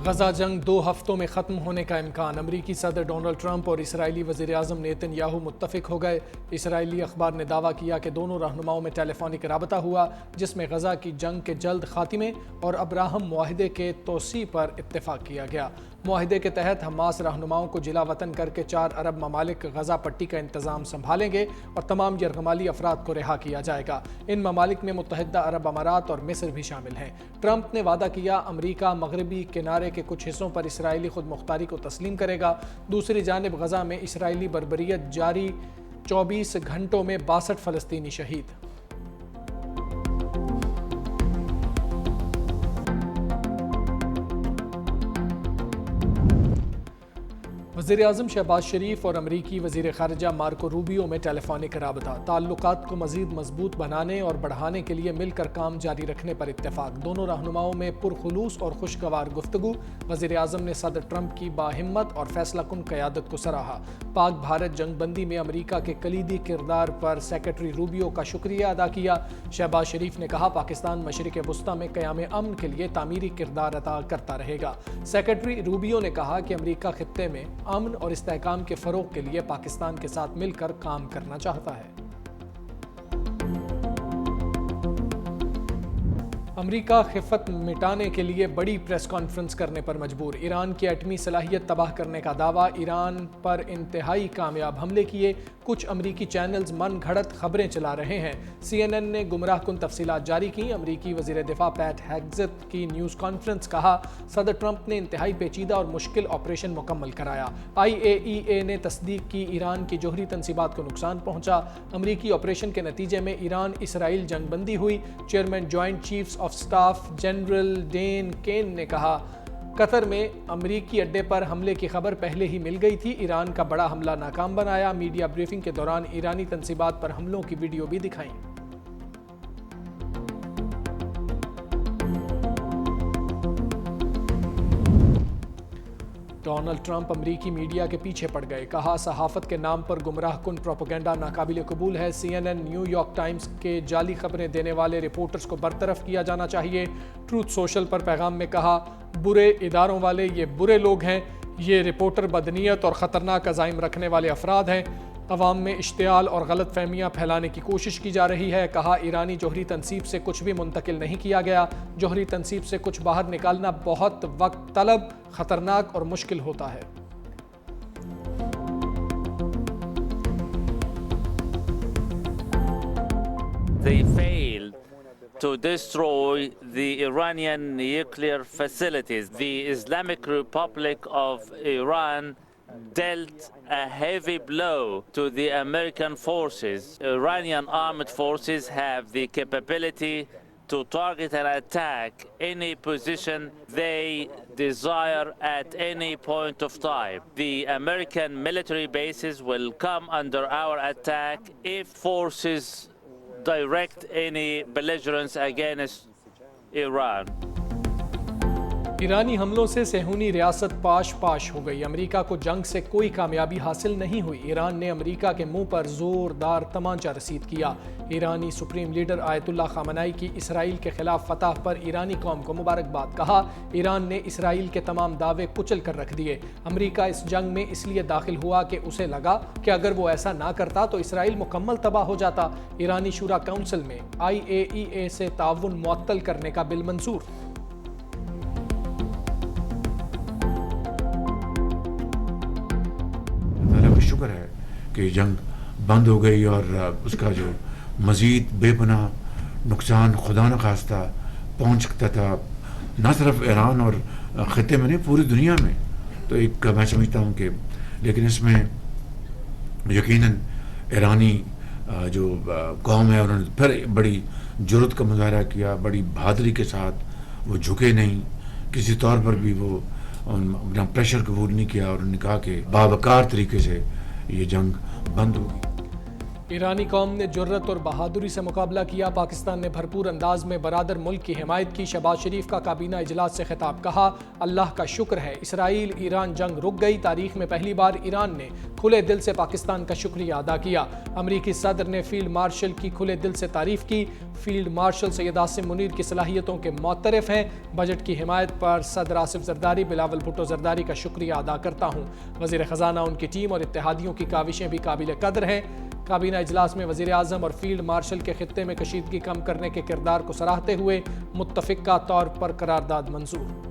غزہ جنگ 2 ہفتوں میں ختم ہونے کا امکان۔ امریکی صدر ڈونلڈ ٹرمپ اور اسرائیلی وزیر اعظم نیتن یاہو متفق ہو گئے۔ اسرائیلی اخبار نے دعویٰ کیا کہ دونوں رہنماؤں میں ٹیلی فونک رابطہ ہوا، جس میں غزہ کی جنگ کے جلد خاتمے اور ابراہم معاہدے کے توسیع پر اتفاق کیا گیا۔ معاہدے کے تحت حماس رہنماؤں کو جلا وطن کر کے 4 عرب ممالک غزہ پٹی کا انتظام سنبھالیں گے اور تمام یرغمالی افراد کو رہا کیا جائے گا۔ ان ممالک میں متحدہ عرب امارات اور مصر بھی شامل ہیں۔ ٹرمپ نے وعدہ کیا امریکہ مغربی کنارے کے کچھ حصوں پر اسرائیلی خود مختاری کو تسلیم کرے گا۔ دوسری جانب غزہ میں اسرائیلی بربریت جاری، 24 گھنٹوں میں 62 فلسطینی شہید۔ وزیر اعظم شہباز شریف اور امریکی وزیر خارجہ مارکو روبیو میں ٹیلی فونک رابطہ۔ تعلقات کو مزید مضبوط بنانے اور بڑھانے کے لیے مل کر کام جاری رکھنے پر اتفاق۔ دونوں رہنماؤں میں پرخلوص اور خوشگوار گفتگو۔ وزیر اعظم نے صدر ٹرمپ کی باہمت اور فیصلہ کن قیادت کو سراہا۔ پاک بھارت جنگ بندی میں امریکہ کے کلیدی کردار پر سیکرٹری روبیو کا شکریہ ادا کیا۔ شہباز شریف نے کہا پاکستان مشرق وسطی میں قیام امن کے لیے تعمیری کردار ادا کرتا رہے گا۔ سیکرٹری روبیو نے کہا کہ امریکہ خطے میں امن اور استحکام کے فروغ کے لیے پاکستان کے ساتھ مل کر کام کرنا چاہتا ہے۔ امریکہ خفت مٹانے کے لیے بڑی پریس کانفرنس کرنے پر مجبور۔ ایران کی ایٹمی صلاحیت تباہ کرنے کا دعویٰ، ایران پر انتہائی کامیاب حملے کیے، کچھ امریکی چینلز من گھڑت خبریں چلا رہے ہیں۔ CNN نے گمراہ کن تفصیلات جاری کی۔ امریکی وزیر دفاع پیٹ ہیگزت کی نیوز کانفرنس، کہا صدر ٹرمپ نے انتہائی پیچیدہ اور مشکل آپریشن مکمل کرایا۔ IAEA نے تصدیق کی ایران کی جوہری تنصیبات کو نقصان پہنچا۔ امریکی آپریشن کے نتیجے میں ایران اسرائیل جنگ بندی ہوئی۔ Chairman joint chiefs of staff general Dan Caine نے کہا قطر میں امریکی اڈے پر حملے کی خبر پہلے ہی مل گئی تھی، ایران کا بڑا حملہ ناکام بنایا۔ میڈیا بریفنگ کے دوران ایرانی تنصیبات پر حملوں کی ویڈیو بھی دکھائیں۔ ڈونلڈ ٹرمپ امریکی میڈیا کے پیچھے پڑ گئے، کہا صحافت کے نام پر گمراہ کن پروپیگنڈا ناقابل قبول ہے۔ CNN، نیو یارک ٹائمز کے جعلی خبریں دینے والے رپورٹرز کو برطرف کیا جانا چاہیے۔ ٹروتھ سوشل پر پیغام میں کہا برے اداروں والے یہ برے لوگ ہیں، یہ رپورٹر بدنیت اور خطرناک عزائم رکھنے والے افراد ہیں۔ عوام میں اشتعال اور غلط فہمیاں پھیلانے کی کوشش کی جا رہی ہے۔ کہا ایرانی جوہری تنصیب سے کچھ بھی منتقل نہیں کیا گیا، جوہری تنصیب سے کچھ باہر نکالنا بہت وقت طلب، خطرناک اور مشکل ہوتا ہے۔ They failed to destroy the Iranian nuclear facilities. The Islamic Republic of Iran dealt a heavy blow to the American forces. Iranian armed forces have the capability to target and attack any position they desire at any point of time. The American military bases will come under our attack if forces direct any belligerence against Iran. ایرانی حملوں سے صہیونی ریاست پاش پاش ہو گئی۔ امریکہ کو جنگ سے کوئی کامیابی حاصل نہیں ہوئی۔ ایران نے امریکہ کے منہ پر زوردار تمانچہ رسید کیا۔ ایرانی سپریم لیڈر آیت اللہ خامنائی کی اسرائیل کے خلاف فتح پر ایرانی قوم کو مبارکباد، کہا ایران نے اسرائیل کے تمام دعوے کچل کر رکھ دیے۔ امریکہ اس جنگ میں اس لیے داخل ہوا کہ اسے لگا کہ اگر وہ ایسا نہ کرتا تو اسرائیل مکمل تباہ ہو جاتا۔ ایرانی شورا کونسل میں IAEA سے تعاون معطل کرنے کا بل منظور۔ شکر ہے کہ جنگ بند ہو گئی اور اس کا جو مزید بے پناہ نقصان خدا نخواستہ پہنچ سکتا تھا نہ صرف ایران اور خطے میں نہیں پوری دنیا میں، تو ایک میں سمجھتا ہوں کہ لیکن اس میں یقیناً ایرانی جو قوم ہے انہوں نے پھر بڑی جرأت کا مظاہرہ کیا، بڑی بہادری کے ساتھ وہ جھکے نہیں، کسی طور پر بھی وہ اپنا پریشر قبول نہیں کیا اور انہوں نے کہا کہ باوقار طریقے سے یہ جنگ بند ہوگی۔ ایرانی قوم نے جرت اور بہادری سے مقابلہ کیا، پاکستان نے بھرپور انداز میں برادر ملک کی حمایت کی۔ شہباز شریف کا کابینہ اجلاس سے خطاب، کہا اللہ کا شکر ہے اسرائیل ایران جنگ رک گئی، تاریخ میں پہلی بار ایران نے کھلے دل سے پاکستان کا شکریہ ادا کیا۔ امریکی صدر نے فیلڈ مارشل کی کھلے دل سے تعریف کی، فیلڈ مارشل سید عاصم منیر کی صلاحیتوں کے معترف ہیں۔ بجٹ کی حمایت پر صدر آصف زرداری، بلاول بھٹو زرداری کا شکریہ ادا کرتا ہوں۔ وزیر خزانہ، ان کی ٹیم اور اتحادیوں کی کاوشیں بھی قابل قدر ہیں۔ کابینہ اجلاس میں وزیر اعظم اور فیلڈ مارشل کے خطے میں کشیدگی کم کرنے کے کردار کو سراہتے ہوئے متفقہ طور پر قرارداد منظور۔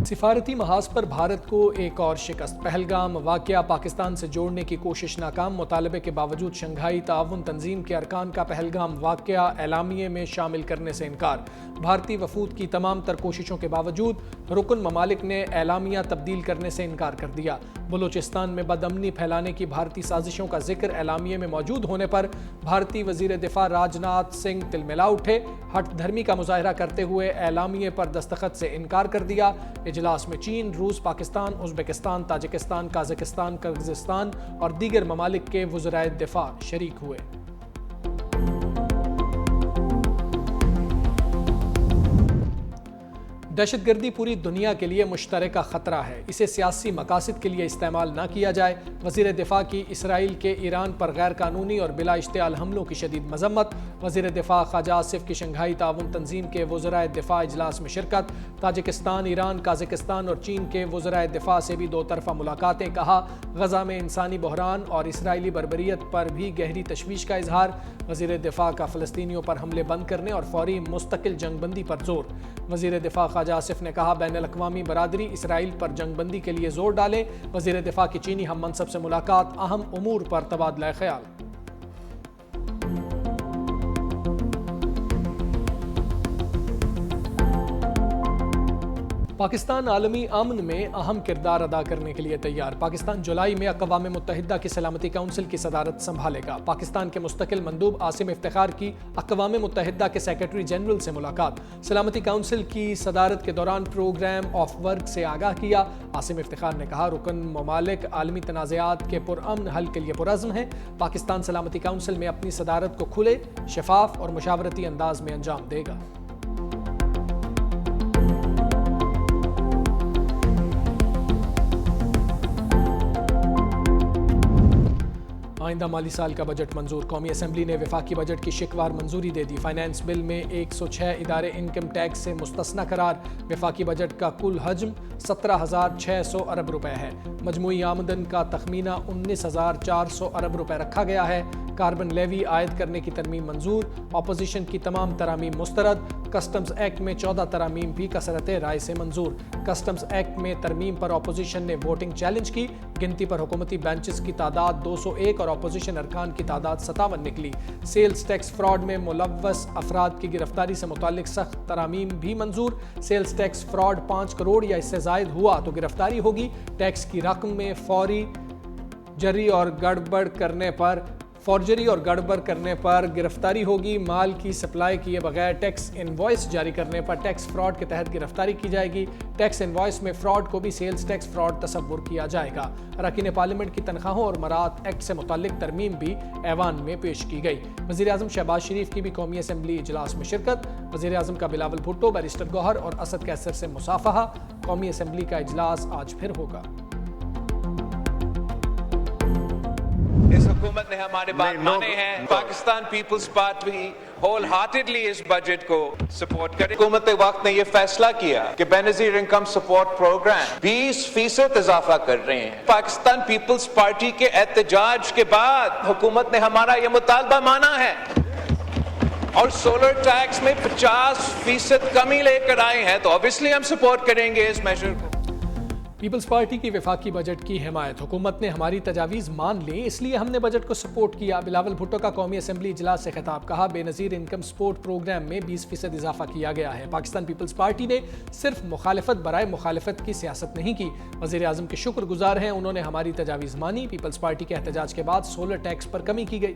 سفارتی محاذ پر بھارت کو ایک اور شکست، پہلگام واقعہ پاکستان سے جوڑنے کی کوشش ناکام، مطالبے کے باوجود شنگھائی تعاون تنظیم کے ارکان کا پہلگام واقعہ اعلامیے میں شامل کرنے سے انکار۔ بھارتی وفود کی تمام تر کوششوں کے باوجود رکن ممالک نے اعلامیہ تبدیل کرنے سے انکار کر دیا۔ بلوچستان میں بدامنی پھیلانے کی بھارتی سازشوں کا ذکر اعلامیے میں موجود ہونے پر بھارتی وزیر دفاع راجناتھ سنگھ تلملا اٹھے، ہٹ دھرمی کا مظاہرہ کرتے ہوئے اعلامیے پر دستخط سے انکار کر دیا۔ اجلاس میں چین، روس، Pakistan, Uzbekistan, Tajikistan, Kazakhstan, Kyrgyzstan اور دیگر ممالک کے وزرائے دفاع شریک ہوئے۔ دہشت گردی پوری دنیا کے لیے مشترکہ خطرہ ہے، اسے سیاسی مقاصد کے لیے استعمال نہ کیا جائے۔ وزیر دفاع کی اسرائیل کے ایران پر غیر قانونی اور بلا اشتعال حملوں کی شدید مذمت۔ وزیر دفاع خواجہ آصف کی شنگھائی تعاون تنظیم کے وزرائے دفاع اجلاس میں شرکت۔ تاجکستان، ایران، قازقستان اور چین کے وزرائے دفاع سے بھی دو طرفہ ملاقاتیں، کہا غزہ میں انسانی بحران اور اسرائیلی بربریت پر بھی گہری تشویش کا اظہار۔ وزیر دفاع کا فلسطینیوں پر حملے بند کرنے اور فوری مستقل جنگ بندی پر زور۔ وزیر دفاع خواجہ آصف نے کہا بین الاقوامی برادری اسرائیل پر جنگ بندی کے لیے زور ڈالے۔ وزیر دفاع کی چینی ہم منصب سے ملاقات، اہم امور پر تبادلہ خیال۔ پاکستان عالمی امن میں اہم کردار ادا کرنے کے لیے تیار، پاکستان جولائی میں اقوام متحدہ کی سلامتی کونسل کی صدارت سنبھالے گا۔ پاکستان کے مستقل مندوب عاصم افتخار کی اقوام متحدہ کے سیکرٹری جنرل سے ملاقات، سلامتی کونسل کی صدارت کے دوران پروگرام آف ورک سے آگاہ کیا۔ عاصم افتخار نے کہا رکن ممالک عالمی تنازعات کے پرامن حل کے لیے پرعزم ہیں، پاکستان سلامتی کونسل میں اپنی صدارت کو کھلے، شفاف اور مشاورتی انداز میں انجام دے گا۔ آئندہ مالی سال کا بجٹ منظور، قومی اسمبلی نے وفاقی بجٹ کی شکوار منظوری دے دی۔ فائنانس بل میں 106 ادارے انکم ٹیکس سے مستثنی قرار۔ وفاقی بجٹ کا کل حجم 17,600 ارب روپے ہے۔ مجموعی آمدن کا تخمینہ 19,400 ارب روپے رکھا گیا ہے۔ کاربن لیوی عائد کرنے کی ترمیم منظور، اپوزیشن کی تمام ترامیم مسترد۔ کسٹمز ایکٹ میں 14 ترامیم بھی کثرت رائے سے منظور۔ کسٹمز ایکٹ میں ترمیم پر اپوزیشن نے ووٹنگ چیلنج کی۔ گنتی پر حکومتی بینچز کی تعداد 201 اور اپوزیشن ارکان کی تعداد 57 نکلی۔ سیلز ٹیکس فراڈ میں ملوث افراد کی گرفتاری سے متعلق سخت ترامیم بھی منظور۔ سیلز ٹیکس فراڈ 5 کروڑ یا اس سے زائد ہوا تو گرفتاری ہوگی۔ ٹیکس کی رقم میں فورجری اور گڑبڑ کرنے پر گرفتاری ہوگی۔ مال کی سپلائی کیے بغیر ٹیکس انوائس جاری کرنے پر ٹیکس فراڈ کے تحت گرفتاری کی جائے گی۔ ٹیکس انوائس میں فراڈ کو بھی سیلز ٹیکس فراڈ تصور کیا جائے گا۔ اراکین پارلیمنٹ کی تنخواہوں اور مراعات ایکٹ سے متعلق ترمیم بھی ایوان میں پیش کی گئی۔ وزیر اعظم شہباز شریف کی بھی قومی اسمبلی اجلاس میں شرکت۔ وزیر اعظم کا بلاول بھٹو، بیرسٹر گوہر اور اسد کیسر سے مصافحہ۔ قومی اسمبلی کا اجلاس آج پھر ہوگا۔ اس حکومت نے ہمارے بات مانے ہیں۔ Pakistan Peoples Party wholeheartedly اس بجٹ کو سپورٹ کرے۔ حکومت وقت نے یہ فیصلہ کیا کہ بے نظیر انکم سپورٹ پروگرام 20% اضافہ کر رہے ہیں۔ پاکستان پیپلز پارٹی کے احتجاج کے بعد حکومت نے ہمارا یہ مطالبہ مانا ہے اور سولر ٹیکس میں 50% کمی لے کر آئے ہیں، تو obviously ہم سپورٹ کریں گے اس میجر کو۔ پیپلز پارٹی کی وفاقی بجٹ کی حمایت، حکومت نے ہماری تجاویز مان لی اس لیے ہم نے بجٹ کو سپورٹ کیا۔ بلاول بھٹو کا قومی اسمبلی اجلاس سے خطاب، کہا بے نظیر انکم سپورٹ پروگرام میں 20% اضافہ کیا گیا ہے۔ پاکستان پیپلز پارٹی نے صرف مخالفت برائے مخالفت کی سیاست نہیں کی، وزیر اعظم کے شکر گزار ہیں، انہوں نے ہماری تجاویز مانی۔ پیپلز پارٹی کے احتجاج کے بعد سولر ٹیکس پر کمی کی گئی۔